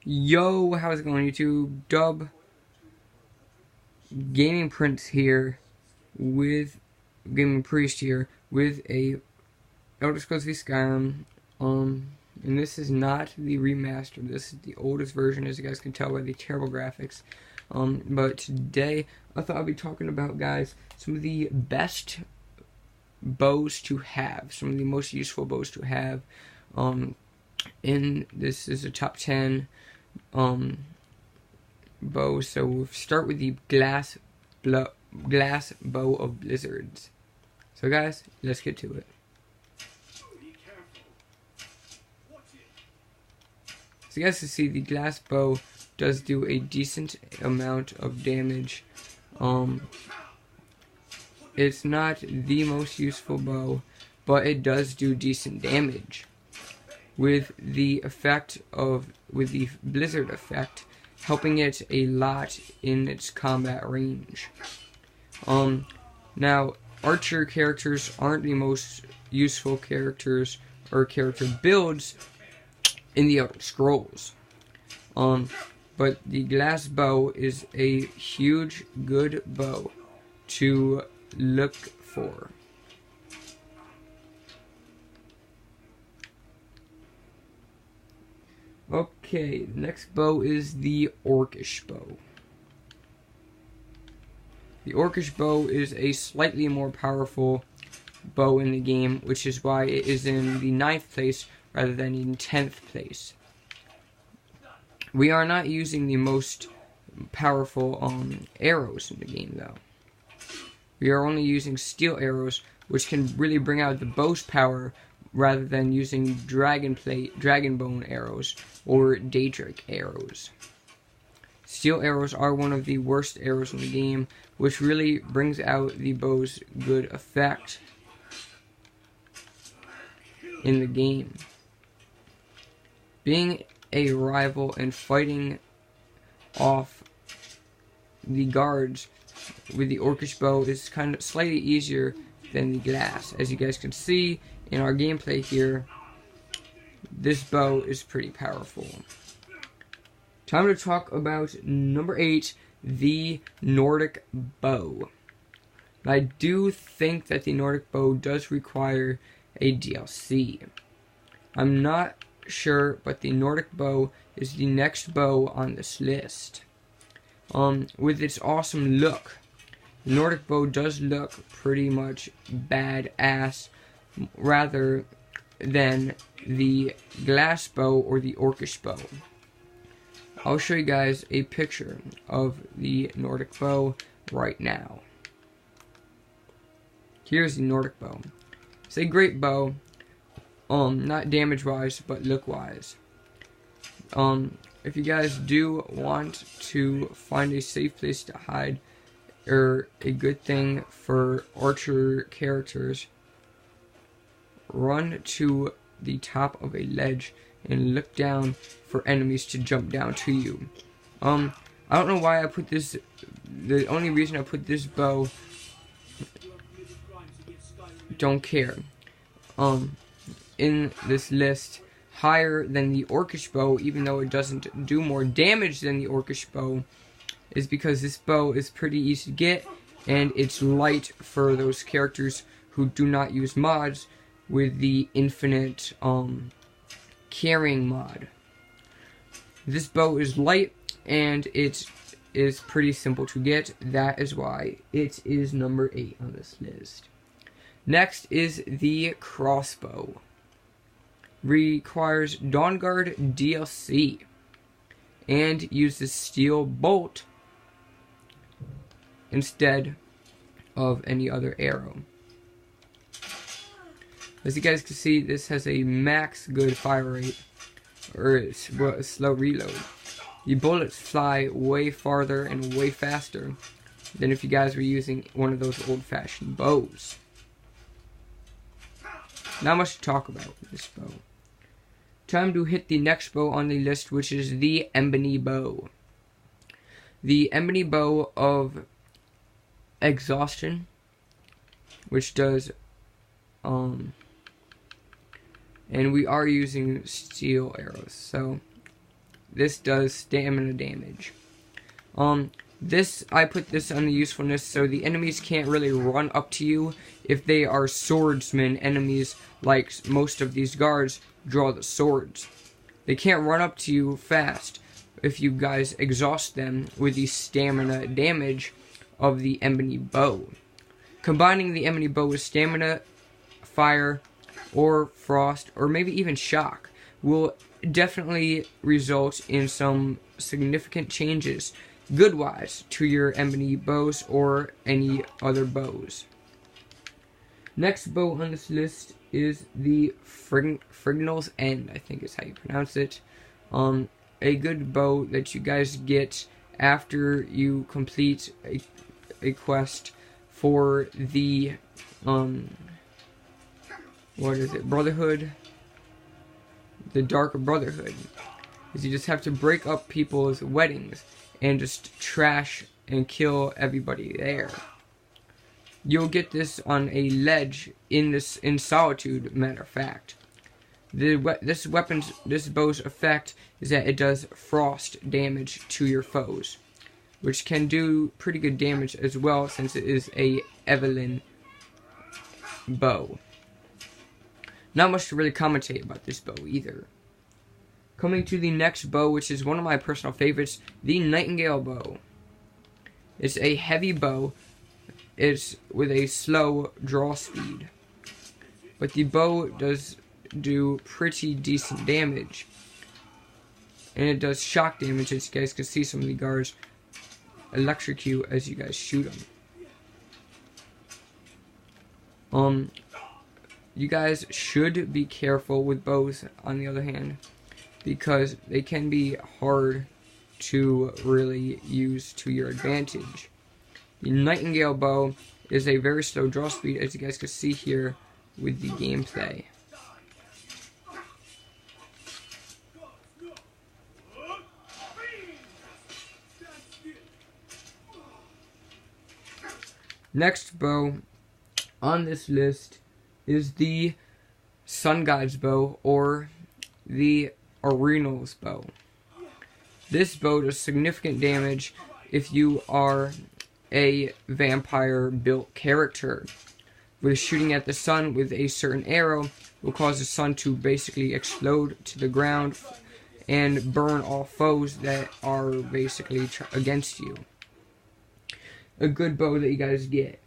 Yo, how's it going, YouTube? Dub Gaming Prince here with Gaming Priest here with a Elder Scrolls V Skyrim. And this is not the remaster. This is the oldest version, as you guys can tell by the terrible graphics. But today I thought I'd be talking about, guys, some of the best bows to have, some of the most useful bows to have. And this is a top 10 bow. So we'll start with the glass bow of blizzards. So guys, let's get to it. So you guys can see the glass bow does do a decent amount of damage. It's not the most useful bow, but it does do decent damage. With the blizzard effect, helping it a lot in its combat range. Now, archer characters aren't the most useful characters or character builds in the Elder Scrolls. But the glass bow is a huge, good bow to look for. Okay, the next bow is the Orcish bow. The Orcish bow is a slightly more powerful bow in the game, which is why it is in the 9th place rather than in 10th place. We are not using the most powerful arrows in the game, though. We are only using steel arrows, which can really bring out the bow's power, rather than using dragonbone arrows or daedric arrows. Steel arrows are one of the worst arrows in the game, which really brings out the bow's good effect in the game. Being a rival and fighting off the guards with the Orcish bow is kind of slightly easier than the glass. As you guys can see in our gameplay here, this bow is pretty powerful. Time to talk about number 8, the Nordic bow. I do think that the Nordic bow does require a DLC. I'm not sure, but the Nordic bow is the next bow on this list. With its awesome look, the Nordic bow does look pretty much badass, rather than the glass bow or the Orcish bow. I'll show you guys a picture of the Nordic bow right now. Here's the Nordic bow. It's a great bow, not damage wise, but look wise. If you guys do want to find a safe place to hide, or a good thing for archer characters, run to the top of a ledge and look down for enemies to jump down to you. I don't know why I put this, the only reason I put this bow, don't care, in this list higher than the Orcish bow, even though it doesn't do more damage than the Orcish bow, is because this bow is pretty easy to get, and it's light for those characters who do not use mods with the infinite carrying mod. This bow is light, and it is pretty simple to get. That is why it is number 8 on this list. Next is the crossbow. Requires Dawnguard DLC and uses steel bolt instead of any other arrow. As you guys can see, this has a max good fire rate, or a slow reload. The bullets fly way farther and way faster than if you guys were using one of those old-fashioned bows. Not much to talk about with this bow. Time to hit the next bow on the list, which is the Ebony bow. The Ebony bow of Exhaustion, which does and we are using steel arrows, so this does stamina damage. I put this on the usefulness so the enemies can't really run up to you if they are swordsman enemies, like most of these guards draw the swords. They can't run up to you fast if you guys exhaust them with the stamina damage of the ebony bow. Combining the ebony bow with stamina, fire, or frost, or maybe even shock will definitely result in some significant changes, good-wise, to your ebony bows or any other bows. Next bow on this list is the Frignal's End, I think is how you pronounce it. A good bow that you guys get after you complete a quest for the, what is it, Brotherhood? The Dark Brotherhood. Is you just have to break up people's weddings and just trash and kill everybody there. You'll get this on a ledge in Solitude, matter of fact. This bow's effect is that it does frost damage to your foes, which can do pretty good damage as well since it is a Evelyn bow. Not much to really commentate about this bow either. Coming to the next bow, which is one of my personal favorites, the Nightingale bow. It's a heavy bow. It's with a slow draw speed. But the bow does do pretty decent damage. And it does shock damage, as you guys can see some of the guards electrocute as you guys shoot them. You guys should be careful with bows, on the other hand, because they can be hard to really use to your advantage. The Nightingale bow is a very slow draw speed, as you guys can see here with the gameplay. Next bow on this list is the Sun God's bow, or the Arenal's bow. This bow does significant damage if you are a vampire built character. With shooting at the sun with a certain arrow will cause the sun to basically explode to the ground and burn all foes that are basically against you. A good bow that you guys get.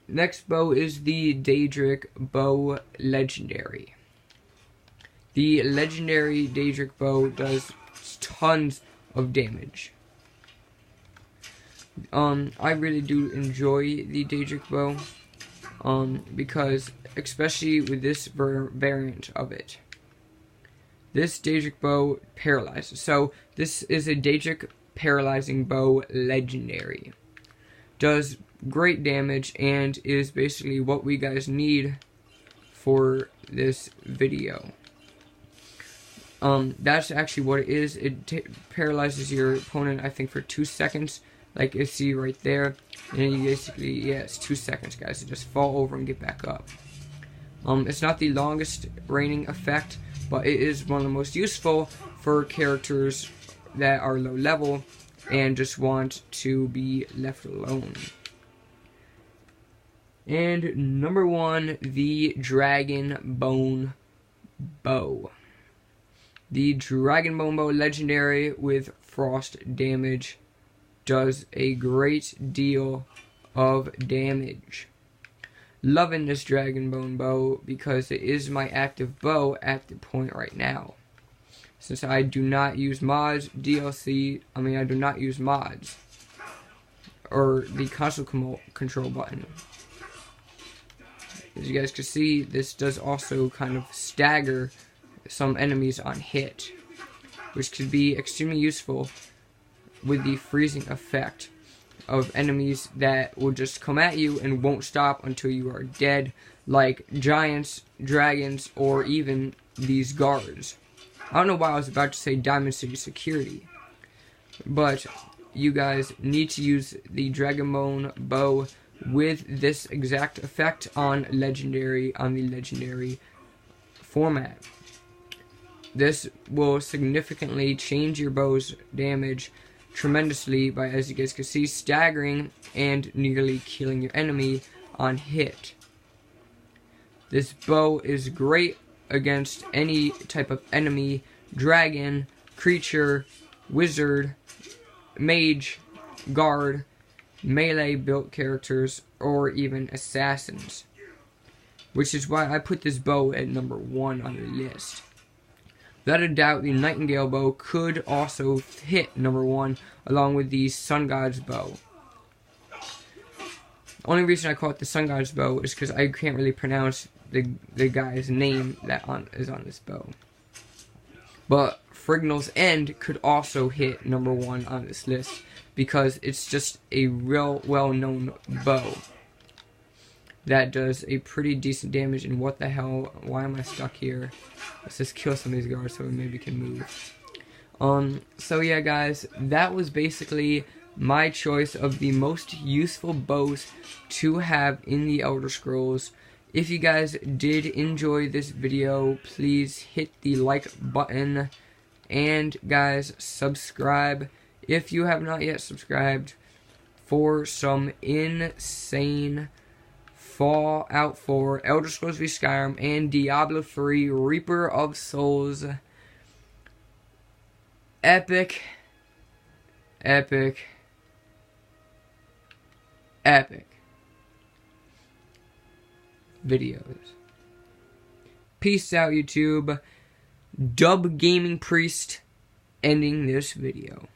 Next bow is the Daedric Bow Legendary. The legendary Daedric bow does tons of damage. I really do enjoy the Daedric bow, because especially with this variant of it. This Daedric bow paralyzes. So this is a Daedric paralyzing bow legendary. Does great damage and is basically what we guys need for this video. That's actually what it is. It paralyzes your opponent, I think, for 2 seconds, like you see right there. And then you basically, yeah, it's 2 seconds, guys. You just fall over and get back up. It's not the longest reigning effect, but it is one of the most useful for characters that are low level and just want to be left alone. And number 1, the Dragonbone bow. The Dragonbone bow legendary with frost damage does a great deal of damage. Loving this Dragonbone bow because it is my active bow at the point right now. Since I do not use mods, I do not use mods or the console control button. As you guys can see, this does also kind of stagger some enemies on hit, which could be extremely useful with the freezing effect of enemies that will just come at you and won't stop until you are dead, like giants, dragons, or even these guards. I don't know why I was about to say Diamond City Security, but you guys need to use the Dragonbone bow with this exact effect on the legendary format. This will significantly change your bow's damage tremendously by, as you guys can see, staggering and nearly killing your enemy on hit. This bow is great against any type of enemy: dragon, creature, wizard, mage, guard, melee built characters, or even assassins. Which is why I put this bow at number 1 on the list. Without a doubt, the Nightingale bow could also hit number 1 along with the Sun God's bow. The only reason I call it the Sun God's bow is because I can't really pronounce the guy's name that is on this bow. But Frignal's End could also hit number 1 on this list because it's just a real well-known bow that does a pretty decent damage. And what the hell, why am I stuck here? Let's just kill some of these guards so we maybe can move. So yeah guys, that was basically my choice of the most useful bows to have in the Elder Scrolls. If you guys did enjoy this video, please hit the like button, and guys, subscribe if you have not yet subscribed for some insane Fallout 4, Elder Scrolls V Skyrim, and Diablo 3 Reaper of Souls epic videos. Peace out, YouTube. Dub Gaming Priest ending this video.